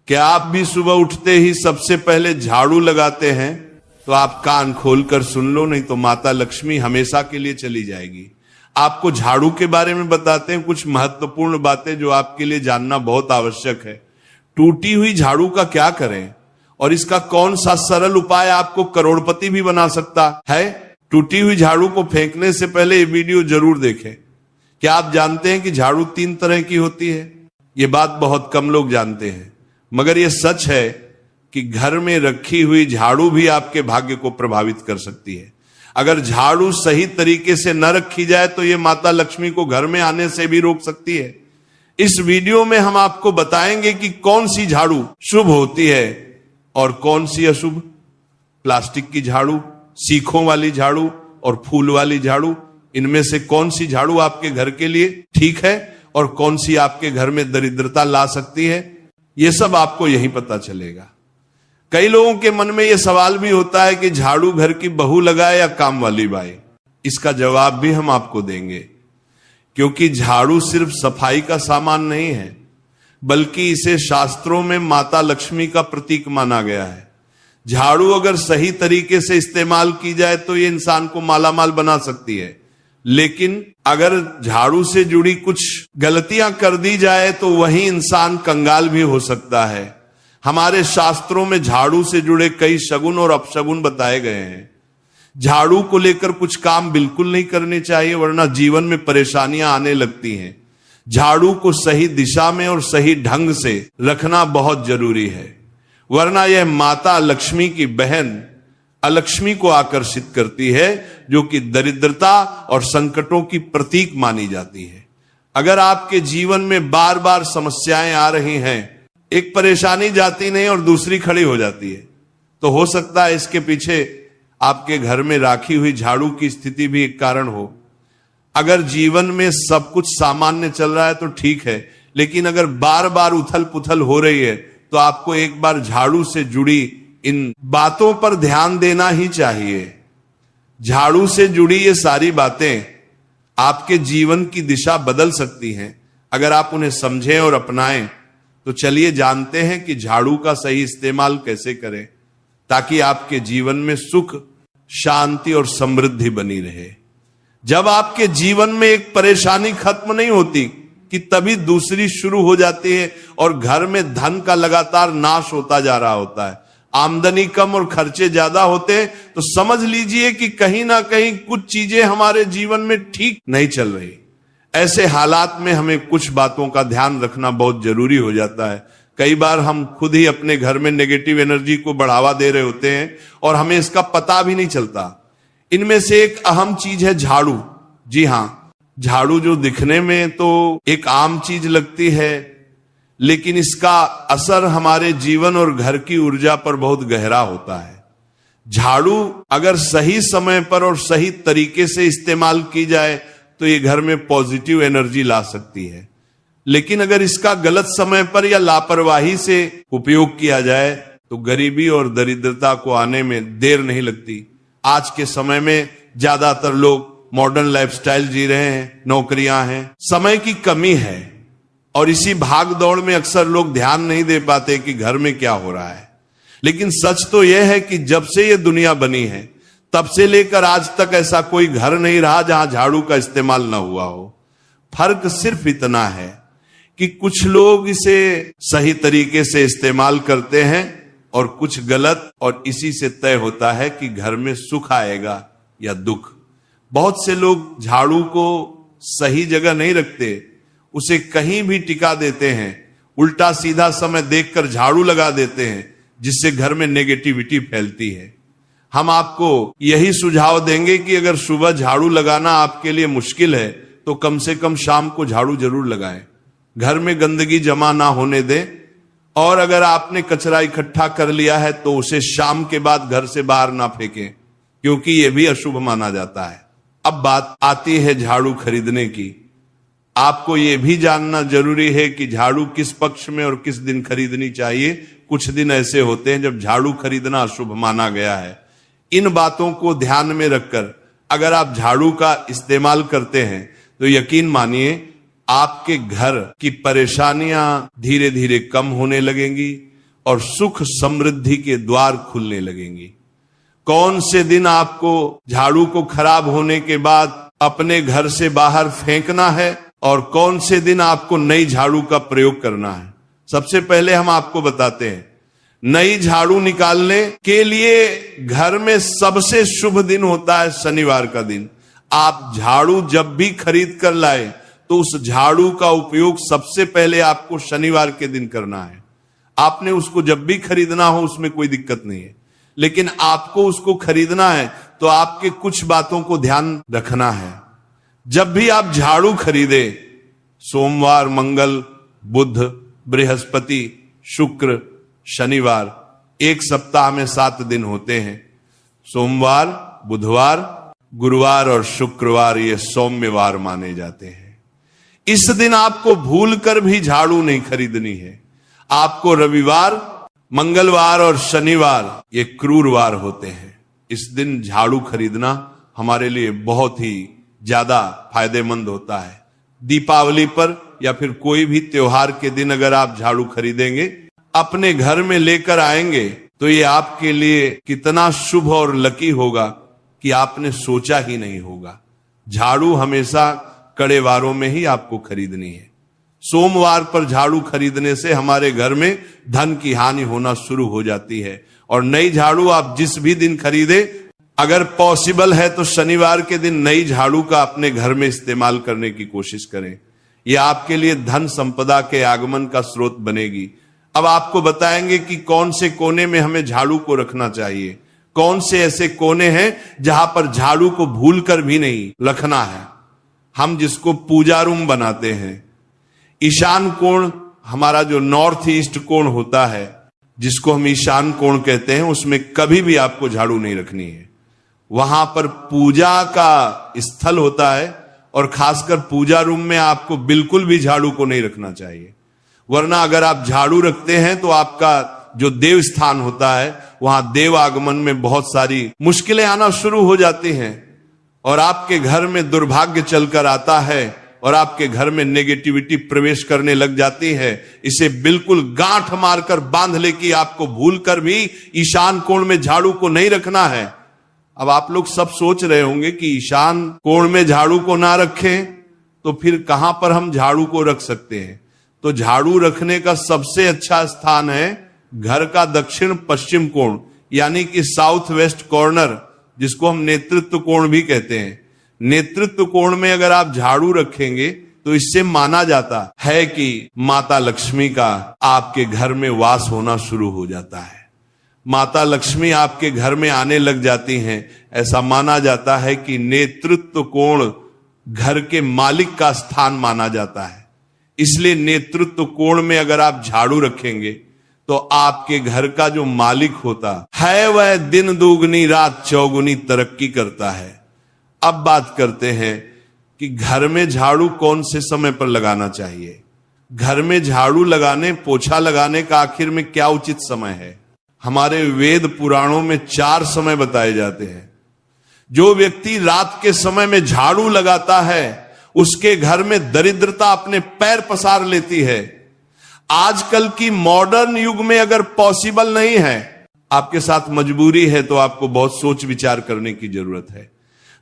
क्या आप भी सुबह उठते ही सबसे पहले झाड़ू लगाते हैं? तो आप कान खोलकर सुन लो, नहीं तो माता लक्ष्मी हमेशा के लिए चली जाएगी। आपको झाड़ू के बारे में बताते हैं कुछ महत्वपूर्ण बातें जो आपके लिए जानना बहुत आवश्यक है। टूटी हुई झाड़ू का क्या करें और इसका कौन सा सरल उपाय आपको करोड़पति भी बना सकता है। टूटी हुई झाड़ू को फेंकने से पहले ये वीडियो जरूर देखें। क्या आप जानते हैं कि झाड़ू 3 तरह की होती है? ये बात बहुत कम लोग जानते हैं, मगर यह सच है कि घर में रखी हुई झाड़ू भी आपके भाग्य को प्रभावित कर सकती है। अगर झाड़ू सही तरीके से न रखी जाए तो यह माता लक्ष्मी को घर में आने से भी रोक सकती है। इस वीडियो में हम आपको बताएंगे कि कौन सी झाड़ू शुभ होती है और कौन सी अशुभ। प्लास्टिक की झाड़ू, सीखों वाली झाड़ू और फूल वाली झाड़ू, इनमें से कौन सी झाड़ू आपके घर के लिए ठीक है और कौन सी आपके घर में दरिद्रता ला सकती है, यह सब आपको यहीं पता चलेगा। कई लोगों के मन में यह सवाल भी होता है कि झाड़ू घर की बहू लगाए या काम वाली बाई। इसका जवाब भी हम आपको देंगे, क्योंकि झाड़ू सिर्फ सफाई का सामान नहीं है, बल्कि इसे शास्त्रों में माता लक्ष्मी का प्रतीक माना गया है। झाड़ू अगर सही तरीके से इस्तेमाल की जाए तो ये इंसान को मालामाल बना सकती है, लेकिन अगर झाड़ू से जुड़ी कुछ गलतियां कर दी जाए तो वही इंसान कंगाल भी हो सकता है। हमारे शास्त्रों में झाड़ू से जुड़े कई शगुन और अपशगुन बताए गए हैं। झाड़ू को लेकर कुछ काम बिल्कुल नहीं करने चाहिए, वरना जीवन में परेशानियां आने लगती हैं। झाड़ू को सही दिशा में और सही ढंग से रखना बहुत जरूरी है, वरना यह माता लक्ष्मी की बहन अलक्ष्मी को आकर्षित करती है, जो कि दरिद्रता और संकटों की प्रतीक मानी जाती है। अगर आपके जीवन में बार बार समस्याएं आ रही हैं, एक परेशानी जाती नहीं और दूसरी खड़ी हो जाती है, तो हो सकता है इसके पीछे आपके घर में राखी हुई झाड़ू की स्थिति भी एक कारण हो। अगर जीवन में सब कुछ सामान्य चल रहा है तो ठीक है, लेकिन अगर बार बार उथल पुथल हो रही है तो आपको एक बार झाड़ू से जुड़ी इन बातों पर ध्यान देना ही चाहिए। झाड़ू से जुड़ी ये सारी बातें आपके जीवन की दिशा बदल सकती हैं अगर आप उन्हें समझें और अपनाएं। तो चलिए जानते हैं कि झाड़ू का सही इस्तेमाल कैसे करें, ताकि आपके जीवन में सुख, शांति और समृद्धि बनी रहे। जब आपके जीवन में एक परेशानी खत्म नहीं होती कि तभी दूसरी शुरू हो जाती है और घर में धन का लगातार नाश होता जा रहा होता है। आमदनी कम और खर्चे ज्यादा होते हैं तो समझ लीजिए कि कहीं ना कहीं कुछ चीजें हमारे जीवन में ठीक नहीं चल रही। ऐसे हालात में हमें कुछ बातों का ध्यान रखना बहुत जरूरी हो जाता है। कई बार हम खुद ही अपने घर में नेगेटिव एनर्जी को बढ़ावा दे रहे होते हैं और हमें इसका पता भी नहीं चलता। इनमें से एक अहम चीज है झाड़ू। जी हाँ, झाड़ू जो दिखने में तो एक आम चीज लगती है, लेकिन इसका असर हमारे जीवन और घर की ऊर्जा पर बहुत गहरा होता है। झाड़ू अगर सही समय पर और सही तरीके से इस्तेमाल की जाए तो ये घर में पॉजिटिव एनर्जी ला सकती है, लेकिन अगर इसका गलत समय पर या लापरवाही से उपयोग किया जाए तो गरीबी और दरिद्रता को आने में देर नहीं लगती। आज के समय में ज्यादातर लोग मॉडर्न लाइफस्टाइल जी रहे हैं, नौकरियां हैं, समय की कमी है और इसी भाग दौड़ में अक्सर लोग ध्यान नहीं दे पाते कि घर में क्या हो रहा है। लेकिन सच तो यह है कि जब से ये दुनिया बनी है तब से लेकर आज तक ऐसा कोई घर नहीं रहा जहां झाड़ू का इस्तेमाल ना हुआ हो। फर्क सिर्फ इतना है कि कुछ लोग इसे सही तरीके से इस्तेमाल करते हैं और कुछ गलत, और इसी से तय होता है कि घर में सुख आएगा या दुख। बहुत से लोग झाड़ू को सही जगह नहीं रखते, उसे कहीं भी टिका देते हैं, उल्टा सीधा समय देखकर झाड़ू लगा देते हैं, जिससे घर में नेगेटिविटी फैलती है। हम आपको यही सुझाव देंगे कि अगर सुबह झाड़ू लगाना आपके लिए मुश्किल है तो कम से कम शाम को झाड़ू जरूर लगाएं। घर में गंदगी जमा ना होने दें, और अगर आपने कचरा इकट्ठा कर लिया है तो उसे शाम के बाद घर से बाहर ना फेंकें, क्योंकि यह भी अशुभ माना जाता है। अब बात आती है झाड़ू खरीदने की। आपको यह भी जानना जरूरी है कि झाड़ू किस पक्ष में और किस दिन खरीदनी चाहिए। कुछ दिन ऐसे होते हैं जब झाड़ू खरीदना अशुभ माना गया है। इन बातों को ध्यान में रखकर अगर आप झाड़ू का इस्तेमाल करते हैं तो यकीन मानिए आपके घर की परेशानियां धीरे धीरे कम होने लगेंगी, और सुख समृद्धि के द्वार खुलने लगेंगे। कौन से दिन आपको झाड़ू को खराब होने के बाद अपने घर से बाहर फेंकना है और कौन से दिन आपको नई झाड़ू का प्रयोग करना है, सबसे पहले हम आपको बताते हैं। नई झाड़ू निकालने के लिए घर में सबसे शुभ दिन होता है शनिवार का दिन। आप झाड़ू जब भी खरीद कर लाए तो उस झाड़ू का उपयोग सबसे पहले आपको शनिवार के दिन करना है। आपने उसको जब भी खरीदना हो उसमें कोई दिक्कत नहीं है, लेकिन आपको उसको खरीदना है तो आपके कुछ बातों को ध्यान रखना है। जब भी आप झाड़ू खरीदे, सोमवार, मंगल, बुध, बृहस्पति, शुक्र, शनिवार, एक सप्ताह में 7 दिन होते हैं। सोमवार, बुधवार, गुरुवार और शुक्रवार ये सौम्यवार माने जाते हैं। इस दिन आपको भूलकर भी झाड़ू नहीं खरीदनी है। आपको रविवार, मंगलवार और शनिवार ये क्रूरवार होते हैं। इस दिन झाड़ू खरीदना हमारे लिए बहुत ही ज्यादा फायदेमंद होता है। दीपावली पर या फिर कोई भी त्योहार के दिन अगर आप झाड़ू खरीदेंगे, अपने घर में लेकर आएंगे तो ये आपके लिए कितना शुभ और लकी होगा कि आपने सोचा ही नहीं होगा। झाड़ू हमेशा कड़े वारों में ही आपको खरीदनी है। सोमवार पर झाड़ू खरीदने से हमारे घर में धन की हानि होना शुरू हो जाती है। और नई झाड़ू आप जिस भी दिन खरीदे, अगर पॉसिबल है तो शनिवार के दिन नई झाड़ू का अपने घर में इस्तेमाल करने की कोशिश करें। यह आपके लिए धन संपदा के आगमन का स्रोत बनेगी। अब आपको बताएंगे कि कौन से कोने में हमें झाड़ू को रखना चाहिए, कौन से ऐसे कोने हैं जहां पर झाड़ू को भूलकर भी नहीं रखना है। हम जिसको पूजा रूम बनाते हैं, ईशान कोण हमारा जो नॉर्थ ईस्ट कोण होता है, जिसको हम ईशान कोण कहते हैं, उसमें कभी भी आपको झाड़ू नहीं रखनी है। वहां पर पूजा का स्थल होता है और खासकर पूजा रूम में आपको बिल्कुल भी झाड़ू को नहीं रखना चाहिए। वरना अगर आप झाड़ू रखते हैं तो आपका जो देव स्थान होता है वहां देव आगमन में बहुत सारी मुश्किलें आना शुरू हो जाती हैं और आपके घर में दुर्भाग्य चलकर आता है और आपके घर में नेगेटिविटी प्रवेश करने लग जाती है। इसे बिल्कुल गांठ मारकर बांध ले कि आपको भूलकर भी ईशान कोण में झाड़ू को नहीं रखना है। अब आप लोग सब सोच रहे होंगे कि ईशान कोण में झाड़ू को ना रखें तो फिर कहां पर हम झाड़ू को रख सकते हैं। तो झाड़ू रखने का सबसे अच्छा स्थान है घर का दक्षिण पश्चिम कोण, यानी कि साउथ वेस्ट कॉर्नर, जिसको हम नेतृत्व कोण भी कहते हैं। नेतृत्व कोण में अगर आप झाड़ू रखेंगे तो इससे माना जाता है कि माता लक्ष्मी का आपके घर में वास होना शुरू हो जाता है। माता लक्ष्मी आपके घर में आने लग जाती हैं। ऐसा माना जाता है कि नेतृत्व कोण घर के मालिक का स्थान माना जाता है। इसलिए नेतृत्व कोण में अगर आप झाड़ू रखेंगे तो आपके घर का जो मालिक होता है वह दिन दुगनी रात चौगुनी तरक्की करता है। अब बात करते हैं कि घर में झाड़ू कौन से समय पर लगाना चाहिए। घर में झाड़ू लगाने, पोछा लगाने का आखिर में क्या उचित समय है। हमारे वेद पुराणों में 4 समय बताए जाते हैं। जो व्यक्ति रात के समय में झाड़ू लगाता है उसके घर में दरिद्रता अपने पैर पसार लेती है। आजकल की मॉडर्न युग में अगर पॉसिबल नहीं है, आपके साथ मजबूरी है, तो आपको बहुत सोच विचार करने की जरूरत है।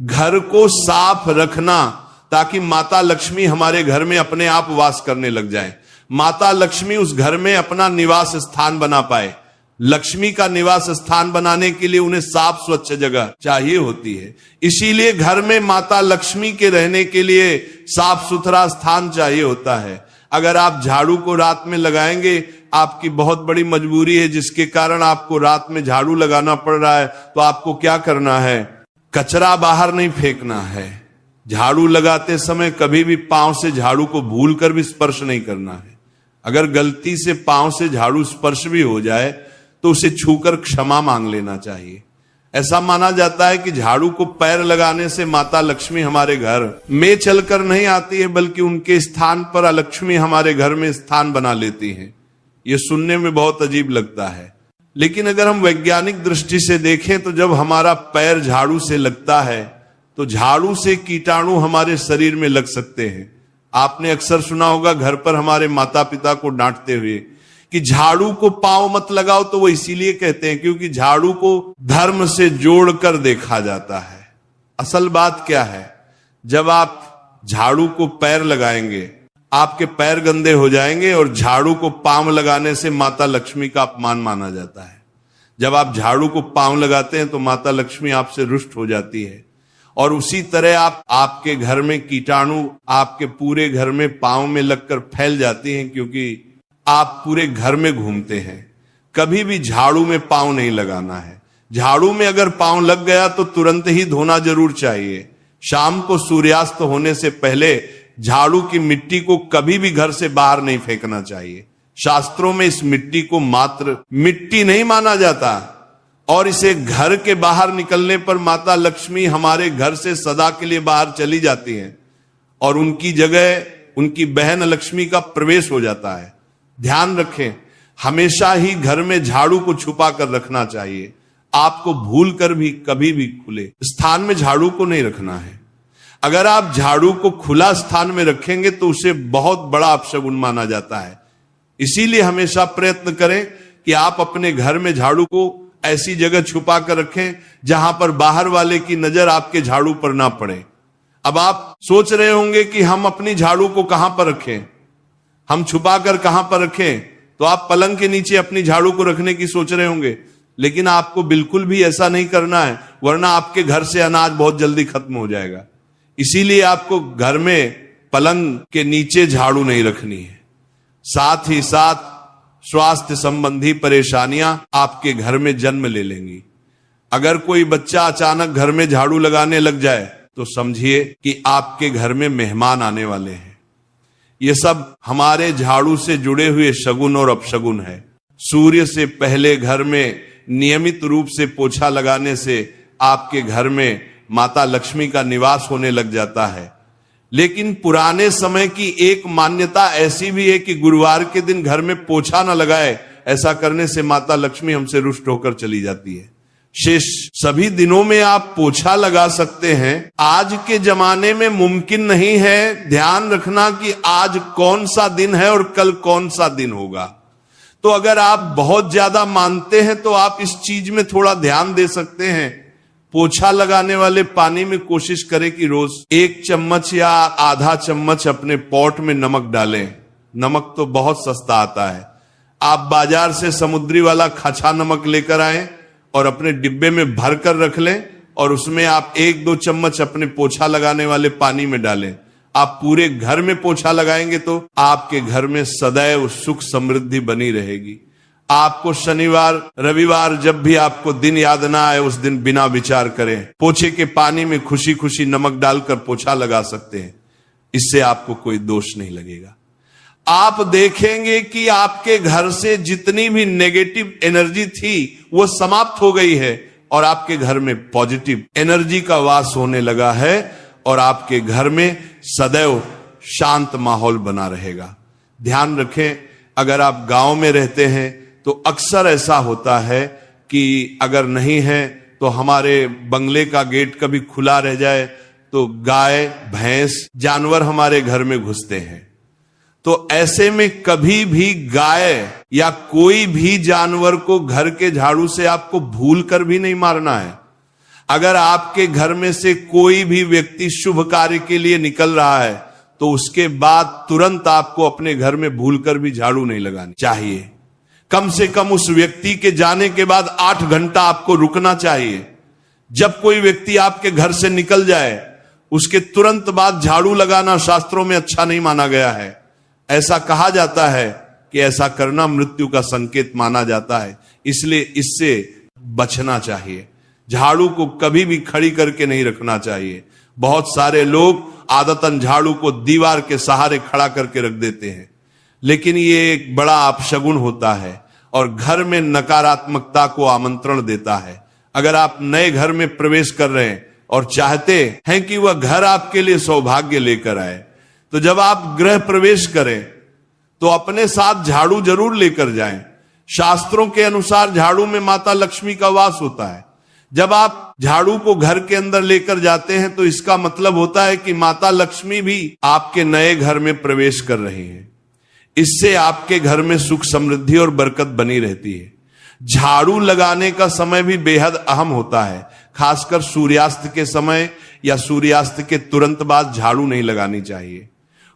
घर को साफ रखना ताकि माता लक्ष्मी हमारे घर में अपने आप वास करने लग जाए। माता लक्ष्मी उस घर में अपना निवास स्थान बना पाए। लक्ष्मी का निवास स्थान बनाने के लिए उन्हें साफ स्वच्छ जगह चाहिए होती है। इसीलिए घर में माता लक्ष्मी के रहने के लिए साफ सुथरा स्थान चाहिए होता है। अगर आप झाड़ू को रात में लगाएंगे, आपकी बहुत बड़ी मजबूरी है जिसके कारण आपको रात में झाड़ू लगाना पड़ रहा है, तो आपको क्या करना है, कचरा बाहर नहीं फेंकना है। झाड़ू लगाते समय कभी भी पांव से झाड़ू को भूलकर भी स्पर्श नहीं करना है। अगर गलती से पांव से झाड़ू स्पर्श भी हो जाए तो उसे छूकर क्षमा मांग लेना चाहिए। ऐसा माना जाता है कि झाड़ू को पैर लगाने से माता लक्ष्मी हमारे घर में चलकर नहीं आती है, बल्कि उनके स्थान पर लक्ष्मी हमारे घर में स्थान बना लेती हैं। यह सुनने में बहुत अजीब लगता है, लेकिन अगर हम वैज्ञानिक दृष्टि से देखें तो जब हमारा पैर झाड़ू से लगता है तो झाड़ू से कीटाणु हमारे शरीर में लग सकते हैं। आपने अक्सर सुना होगा घर पर हमारे माता पिता को डांटते हुए कि झाड़ू को पांव मत लगाओ, तो वो इसीलिए कहते हैं क्योंकि झाड़ू को धर्म से जोड़कर देखा जाता है। असल बात क्या है, जब आप झाड़ू को पैर लगाएंगे, आपके पैर गंदे हो जाएंगे, और झाड़ू को पांव लगाने से माता लक्ष्मी का अपमान माना जाता है। जब आप झाड़ू को पांव लगाते हैं तो माता लक्ष्मी आपसे रुष्ट हो जाती है। और उसी तरह आपके घर में कीटाणु आपके पूरे घर में पांव में लगकर फैल जाती हैं, क्योंकि आप पूरे घर में घूमते हैं। कभी भी झाड़ू में पांव नहीं लगाना है। झाड़ू में अगर पांव लग गया तो तुरंत ही धोना जरूर चाहिए। शाम को सूर्यास्त होने से पहले झाड़ू की मिट्टी को कभी भी घर से बाहर नहीं फेंकना चाहिए। शास्त्रों में इस मिट्टी को मात्र मिट्टी नहीं माना जाता, और इसे घर के बाहर निकलने पर माता लक्ष्मी हमारे घर से सदा के लिए बाहर चली जाती हैं, और उनकी जगह उनकी बहन लक्ष्मी का प्रवेश हो जाता है। ध्यान रखें, हमेशा ही घर में झाड़ू को छुपा कर रखना चाहिए। आपको भूल कर भी कभी भी खुले स्थान में झाड़ू को नहीं रखना है। अगर आप झाड़ू को खुला स्थान में रखेंगे तो उसे बहुत बड़ा अपशगुन माना जाता है। इसीलिए हमेशा प्रयत्न करें कि आप अपने घर में झाड़ू को ऐसी जगह छुपा कर रखें जहां पर बाहर वाले की नजर आपके झाड़ू पर ना पड़े। अब आप सोच रहे होंगे कि हम अपनी झाड़ू को कहां पर रखें, हम छुपा कर कहां पर रखें, तो आप पलंग के नीचे अपनी झाड़ू को रखने की सोच रहे होंगे, लेकिन आपको बिल्कुल भी ऐसा नहीं करना है, वरना आपके घर से अनाज बहुत जल्दी खत्म हो जाएगा। इसीलिए आपको घर में पलंग के नीचे झाड़ू नहीं रखनी है। साथ ही साथ स्वास्थ्य संबंधी परेशानियां आपके घर में जन्म ले लेंगी। अगर कोई बच्चा अचानक घर में झाड़ू लगाने लग जाए तो समझिए कि आपके घर में मेहमान आने वाले हैं। ये सब हमारे झाड़ू से जुड़े हुए शगुन और अपशगुन है। सूर्य से पहले घर में नियमित रूप से पोछा लगाने से आपके घर में माता लक्ष्मी का निवास होने लग जाता है। लेकिन पुराने समय की एक मान्यता ऐसी भी है कि गुरुवार के दिन घर में पोछा न लगाए, ऐसा करने से माता लक्ष्मी हमसे रुष्ट होकर चली जाती है। शेष सभी दिनों में आप पोछा लगा सकते हैं। आज के जमाने में मुमकिन नहीं है। ध्यान रखना कि आज कौन सा दिन है और कल कौन सा दिन होगा। तो अगर आप बहुत ज्यादा मानते हैं तो आप इस चीज में थोड़ा ध्यान दे सकते हैं। पोछा लगाने वाले पानी में कोशिश करें कि रोज 1 चम्मच या आधा चम्मच अपने पॉट में नमक डालें। नमक तो बहुत सस्ता आता है। आप बाजार से समुद्री वाला खचा नमक लेकर आए और अपने डिब्बे में भर कर रख लें, और उसमें आप 1-2 चम्मच अपने पोछा लगाने वाले पानी में डालें। आप पूरे घर में पोछा लगाएंगे तो आपके घर में सदैव सुख समृद्धि बनी रहेगी। आपको शनिवार रविवार जब भी आपको दिन याद ना आए, उस दिन बिना विचार करें पोछे के पानी में खुशी खुशी नमक डालकर पोछा लगा सकते हैं। इससे आपको कोई दोष नहीं लगेगा। आप देखेंगे कि आपके घर से जितनी भी नेगेटिव एनर्जी थी वो समाप्त हो गई है, और आपके घर में पॉजिटिव एनर्जी का वास होने लगा है, और आपके घर में सदैव शांत माहौल बना रहेगा। ध्यान रखें, अगर आप गांव में रहते हैं तो अक्सर ऐसा होता है कि अगर नहीं है तो हमारे बंगले का गेट कभी खुला रह जाए तो गाय भैंस जानवर हमारे घर में घुसते हैं। तो ऐसे में कभी भी गाय या कोई भी जानवर को घर के झाड़ू से आपको भूल कर भी नहीं मारना है। अगर आपके घर में से कोई भी व्यक्ति शुभ कार्य के लिए निकल रहा है तो उसके बाद तुरंत आपको अपने घर में भूलकर भी झाड़ू नहीं लगानी चाहिए। कम से कम उस व्यक्ति के जाने के बाद 8 घंटा आपको रुकना चाहिए। जब कोई व्यक्ति आपके घर से निकल जाए उसके तुरंत बाद झाड़ू लगाना शास्त्रों में अच्छा नहीं माना गया है। ऐसा कहा जाता है कि ऐसा करना मृत्यु का संकेत माना जाता है, इसलिए इससे बचना चाहिए। झाड़ू को कभी भी खड़ी करके नहीं रखना चाहिए। बहुत सारे लोग आदतन झाड़ू को दीवार के सहारे खड़ा करके रख देते हैं, लेकिन ये एक बड़ा अपशगुन होता है और घर में नकारात्मकता को आमंत्रण देता है। अगर आप नए घर में प्रवेश कर रहे हैं और चाहते हैं कि वह घर आपके लिए सौभाग्य लेकर आए, तो जब आप गृह प्रवेश करें तो अपने साथ झाड़ू जरूर लेकर जाएं। शास्त्रों के अनुसार झाड़ू में माता लक्ष्मी का वास होता है। जब आप झाड़ू को घर के अंदर लेकर जाते हैं तो इसका मतलब होता है कि माता लक्ष्मी भी आपके नए घर में प्रवेश कर रही हैं। इससे आपके घर में सुख समृद्धि और बरकत बनी रहती है। झाड़ू लगाने का समय भी बेहद अहम होता है, खासकर सूर्यास्त के समय या सूर्यास्त के तुरंत बाद झाड़ू नहीं लगानी चाहिए।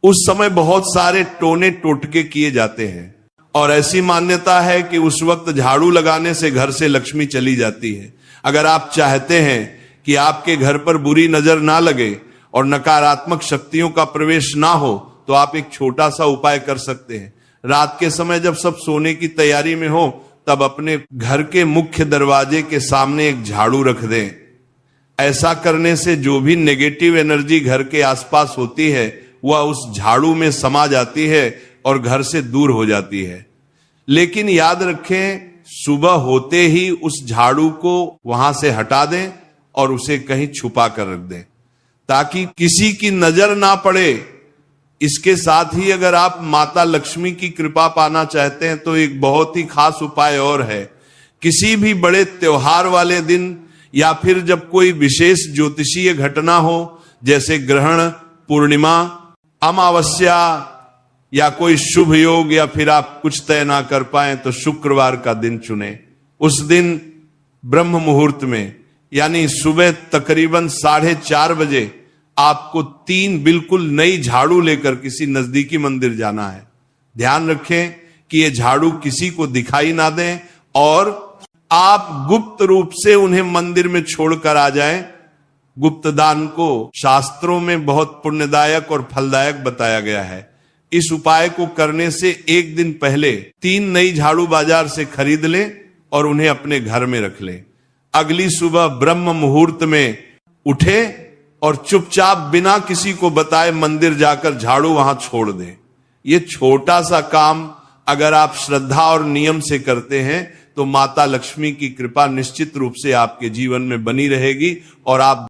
उस समय बहुत सारे टोने टोटके किए जाते हैं और ऐसी मान्यता है कि उस वक्त झाड़ू लगाने से घर से लक्ष्मी चली जाती है। अगर आप चाहते हैं कि आपके घर पर बुरी नजर ना लगे और नकारात्मक शक्तियों का प्रवेश ना हो, तो आप एक छोटा सा उपाय कर सकते हैं। रात के समय जब सब सोने की तैयारी में हो, तब अपने घर के मुख्य दरवाजे के सामने एक झाड़ू रख दें। ऐसा करने से जो भी नेगेटिव एनर्जी घर के आसपास होती है वह उस झाड़ू में समा जाती है और घर से दूर हो जाती है। लेकिन याद रखें, सुबह होते ही उस झाड़ू को वहां से हटा दें और उसे कहीं छुपा कर रख दें ताकि किसी की नजर ना पड़े। इसके साथ ही अगर आप माता लक्ष्मी की कृपा पाना चाहते हैं तो एक बहुत ही खास उपाय और है। किसी भी बड़े त्योहार वाले दिन या फिर जब कोई विशेष ज्योतिषीय घटना हो, जैसे ग्रहण, पूर्णिमा, अमावस्या या कोई शुभ योग, या फिर आप कुछ तय ना कर पाए तो शुक्रवार का दिन चुने। उस दिन ब्रह्म मुहूर्त में यानी सुबह तकरीबन 4:30 बजे आपको 3 बिल्कुल नई झाड़ू लेकर किसी नजदीकी मंदिर जाना है। ध्यान रखें कि ये झाड़ू किसी को दिखाई ना दें और आप गुप्त रूप से उन्हें मंदिर में छोड़कर आ जाएं। गुप्त दान को शास्त्रों में बहुत पुण्यदायक और फलदायक बताया गया है। इस उपाय को करने से एक दिन पहले 3 नई झाड़ू बाजार से खरीद लें और उन्हें अपने घर में रख लें। अगली सुबह ब्रह्म मुहूर्त में उठे और चुपचाप बिना किसी को बताए मंदिर जाकर झाड़ू वहां छोड़ दें। ये छोटा सा काम अगर आप श्रद्धा और नियम से करते हैं तो माता लक्ष्मी की कृपा निश्चित रूप से आपके जीवन में बनी रहेगी और आप